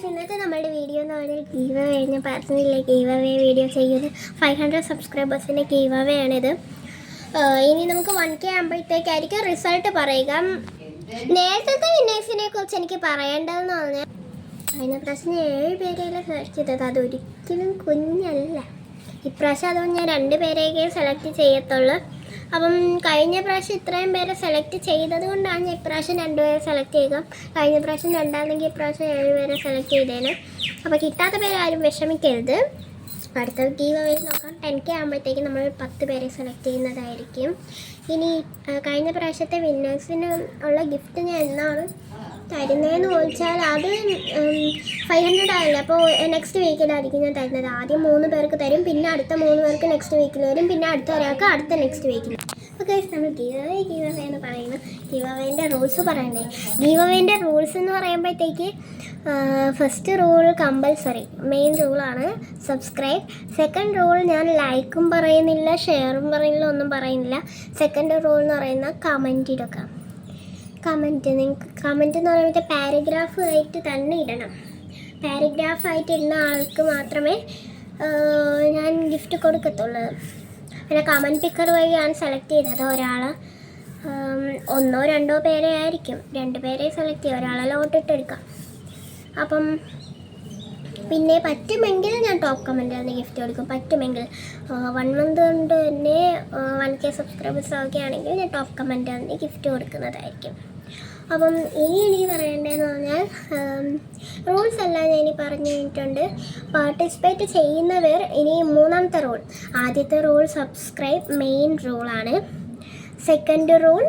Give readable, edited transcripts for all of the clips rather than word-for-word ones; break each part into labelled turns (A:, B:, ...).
A: Guys, ഇന്നത്തെ നമ്മുടെ video എന്ന് പറഞ്ഞാൽ ഗീവ് അവേ. ഞാൻ പറഞ്ഞില്ലേ ഗീവ് അവേ വീഡിയോ ചെയ്യുന്നത് 500 സബ്സ്ക്രൈബേഴ്സിൻ്റെ ഗീവ് അവേ ആണിത്. ഇനി നമുക്ക് 1K ആകുമ്പോഴത്തേക്കായിരിക്കും റിസൾട്ട് പറയുക. നേരത്തെ വിന്നേഴ്സിനെ കുറിച്ച് എനിക്ക് പറയേണ്ടതെന്ന് പറഞ്ഞാൽ കഴിഞ്ഞ പ്രാവശ്യം 7 പേരെയല്ലേ സെലക്ട് ചെയ്തത്. അതൊരിക്കലും കുഞ്ഞല്ല. ഇപ്രാവശ്യം അതുകൊണ്ട് ഞാൻ 2 പേരെയൊക്കെ സെലക്ട് ചെയ്യത്തുള്ളൂ. അപ്പം കഴിഞ്ഞ പ്രാവശ്യം ഇത്രയും പേരെ സെലക്ട് ചെയ്തത് കൊണ്ടാണ് ഞാൻ ഇപ്രാവശ്യം 2 പേരെ സെലക്ട് ചെയ്യുക. കഴിഞ്ഞ പ്രാവശ്യം 2 ഇപ്രാവശ്യം 7 പേരെ സെലക്ട് ചെയ്തേനെ. അപ്പോൾ കിട്ടാത്ത പേരെ ആരും വിഷമിക്കരുത്. അടുത്ത ഗീവ് അവേ നോക്കാം. 10K ആകുമ്പോഴത്തേക്കും നമ്മൾ 10 പേരെ സെലക്ട് ചെയ്യുന്നതായിരിക്കും. ഇനി കഴിഞ്ഞ പ്രാവശ്യത്തെ വിന്നേഴ്സിന് ഉള്ള ഗിഫ്റ്റ് ഞാൻ എന്നാണ് തരുന്നതെന്ന് ചോദിച്ചാൽ അത് 500 ആയില്ല. അപ്പോൾ നെക്സ്റ്റ് വീക്കിലായിരിക്കും ഞാൻ തരുന്നത്. ആദ്യം 3 പേർക്ക് തരും, പിന്നെ അടുത്ത 3 പേർക്ക് നെക്സ്റ്റ് വീക്കിൽ വരും, പിന്നെ അടുത്ത ഒരാൾക്ക് അടുത്ത നെക്സ്റ്റ് വീക്കിൽ. ഓക്കെ, നമ്മൾ ഗീവ് അവേ എന്ന് പറയുന്നു. ഗീവ് അവേൻ്റെ റൂൾസ് പറയണ്ടേ? ഗീവ് അവേൻ്റെ റൂൾസ് എന്ന് പറയുമ്പോഴത്തേക്ക് ഫസ്റ്റ് റൂൾ കമ്പൽസറി മെയിൻ റൂളാണ് സബ്സ്ക്രൈബ്. സെക്കൻഡ് റൂൾ ഞാൻ ലൈക്കും പറയുന്നില്ല, ഷെയറും പറയുന്നില്ല, ഒന്നും പറയുന്നില്ല. സെക്കൻഡ് റൂൾ എന്ന് പറയുന്നത് കമൻറ്റ് ഇടുക. നിങ്ങൾക്ക് കമൻറ്റ് എന്ന് പറയുമ്പോൾ പാരഗ്രാഫ് ആയിട്ട് തന്നെ ഇടണം. പാരഗ്രാഫ് ആയിട്ട് ഇടുന്ന ആൾക്ക് മാത്രമേ ഞാൻ ഗിഫ്റ്റ് കൊടുക്കത്തുള്ളൂ. പിന്നെ കമൻറ്റ് പിക്കർ വഴിയാണ് സെലക്ട് ചെയ്തത്. ഒരാൾ 1 or 2 പേരെ ആയിരിക്കും. 2 പേരെ സെലക്ട് ചെയ്യുക, ഒരാളെ ലോട്ടിട്ടെടുക്കാം. അപ്പം പിന്നെ പറ്റുമെങ്കിൽ ഞാൻ ടോപ്പ് കമൻറ്റ് തന്നെ ഗിഫ്റ്റ് കൊടുക്കും. പറ്റുമെങ്കിൽ 1 month കൊണ്ട് തന്നെ 1K സബ്സ്ക്രൈബേഴ്സ് ആവുകയാണെങ്കിൽ ഞാൻ ടോപ്പ് കമൻറ്റ് തന്നെ ഗിഫ്റ്റ് കൊടുക്കുന്നതായിരിക്കും. അപ്പം ഇനി പറയേണ്ടതെന്ന് പറഞ്ഞാൽ റൂൾസ് എല്ലാം ഞാൻ ഇനി പറഞ്ഞു കഴിഞ്ഞിട്ടുണ്ട്. പാർട്ടിസിപ്പേറ്റ് ചെയ്യുന്നവർ ഇനി 3ാമത്തെ റൂൾ. ആദ്യത്തെ റൂൾ സബ്സ്ക്രൈബ് മെയിൻ റൂളാണ്. സെക്കൻഡ് റൂൾ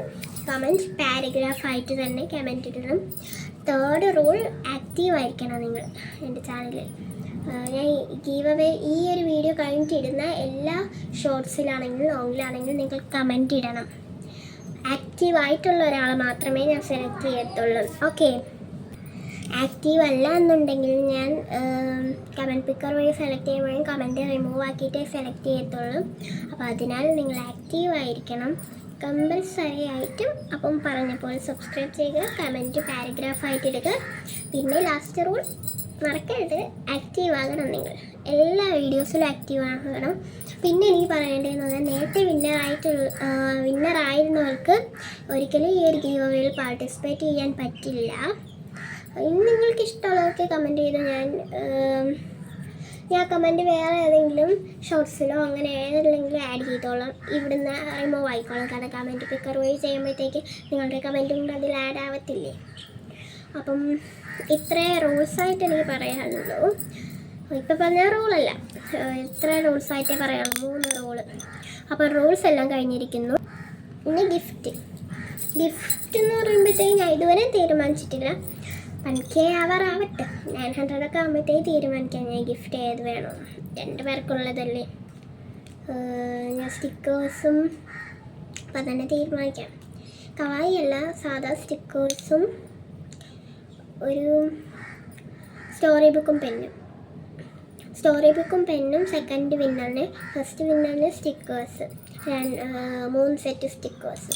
A: കമൻറ്റ് പാരഗ്രാഫായിട്ട് തന്നെ കമൻറ്റ് ഇടണം. തേർഡ് റൂൾ ആക്റ്റീവ് ആയിരിക്കണം നിങ്ങൾ എൻ്റെ ചാനലിൽ. ഞാൻ ഗീവ് അവേ ഈ ഒരു വീഡിയോ കഴിഞ്ഞിട്ടിടുന്ന എല്ലാ ഷോർട്സിലാണെങ്കിലും ലോങ്ങിലാണെങ്കിലും നിങ്ങൾ കമൻറ്റ് ഇടണം. ആക്റ്റീവായിട്ടുള്ള ഒരാളെ മാത്രമേ ഞാൻ സെലക്ട് ചെയ്യത്തുള്ളൂ. ഓക്കെ, ആക്റ്റീവ് അല്ല എന്നുണ്ടെങ്കിൽ ഞാൻ കമൻറ്റ് പിക്കർ വഴി സെലക്ട് ചെയ്യുമ്പോഴും കമൻറ്റ് റിമൂവ് ആക്കിയിട്ടേ സെലക്ട് ചെയ്യത്തുള്ളൂ. അപ്പോൾ അതിനാൽ നിങ്ങൾ ആക്റ്റീവായിരിക്കണം കമ്പൽസറി ആയിട്ടും. അപ്പം പറഞ്ഞപ്പോൾ സബ്സ്ക്രൈബ് ചെയ്യുക, കമൻറ്റ് പാരഗ്രാഫായിട്ട് ഇടുക. പിന്നെ ലാസ്റ്റ് റൂൾ മറക്കരുത്, ആക്റ്റീവ് ആകണം. നിങ്ങൾ എല്ലാ വീഡിയോസിലും ആക്റ്റീവ് ആകണം. പിന്നെ എനിക്ക് പറയേണ്ടതെന്ന് പറഞ്ഞാൽ നേരത്തെ വിന്നറായിരുന്നവർക്ക് ഒരിക്കലും ഈ ഒരു ഗീവ് അവേയിൽ പാർട്ടിസിപ്പേറ്റ് ചെയ്യാൻ പറ്റില്ല. ഇനി നിങ്ങൾക്ക് ഇഷ്ടമുള്ളതൊക്കെ കമൻറ്റ് ചെയ്ത് ഞാൻ കമൻറ്റ് വേറെ ഏതെങ്കിലും ഷോർട്സിലോ അങ്ങനെ ഏതെങ്കിലും ആഡ് ചെയ്തോളാം. ഇവിടുന്ന് റിമൂവ് ആയിക്കോളാം. കാരണം കമൻറ്റ് പിക്കർ വഴി ചെയ്യുമ്പോഴത്തേക്ക് നിങ്ങളുടെ കമൻറ്റും കൂടെ അതിൽ ആഡ് ആവത്തില്ലേ. അപ്പം ഇത്രേ റൂൾസായിട്ട് എനിക്ക് പറയാനുള്ളൂ. ഇപ്പം പറഞ്ഞ റൂളല്ല, ഇത്ര റൂൾസായിട്ടേ പറയാനുള്ളൂ. 3 റൂള്. അപ്പോൾ റൂൾസ് എല്ലാം കഴിഞ്ഞിരിക്കുന്നു. ഇനി ഗിഫ്റ്റ് എന്ന് പറയുമ്പോഴത്തേക്ക് ഞാൻ ഇതുവരെ തീരുമാനിച്ചിട്ടില്ല. 1K ആവട്ടെ, 900 ആകുമ്പോഴത്തേക്ക് തീരുമാനിക്കാം ഞാൻ ഗിഫ്റ്റ് ഏത് വേണോ. 2 പേർക്കുള്ളതല്ലേ. ഞാൻ സ്റ്റിക്കേഴ്സും അപ്പം തന്നെ തീരുമാനിക്കാം. കവായി അല്ല, സാധാ സ്റ്റിക്കേഴ്സും ഒരു സ്റ്റോറി ബുക്കും പെന്നും സെക്കൻഡ് വിന്നറിന്, ഫസ്റ്റ് വിന്നറിന് സ്റ്റിക്കേഴ്സ് 3 സെറ്റ് സ്റ്റിക്കേഴ്സ്.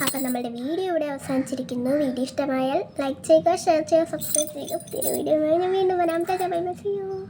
A: അപ്പം നമ്മുടെ വീഡിയോ ഇവിടെ അവസാനിച്ചിരിക്കുന്നു. വീഡിയോ ഇഷ്ടമായാൽ ലൈക്ക് ചെയ്യുക, ഷെയർ ചെയ്യുക, സബ്സ്ക്രൈബ് ചെയ്യുക. പുതിയൊരു വീഡിയോ ഞാൻ വീണ്ടും വരാം. Bye bye, see U.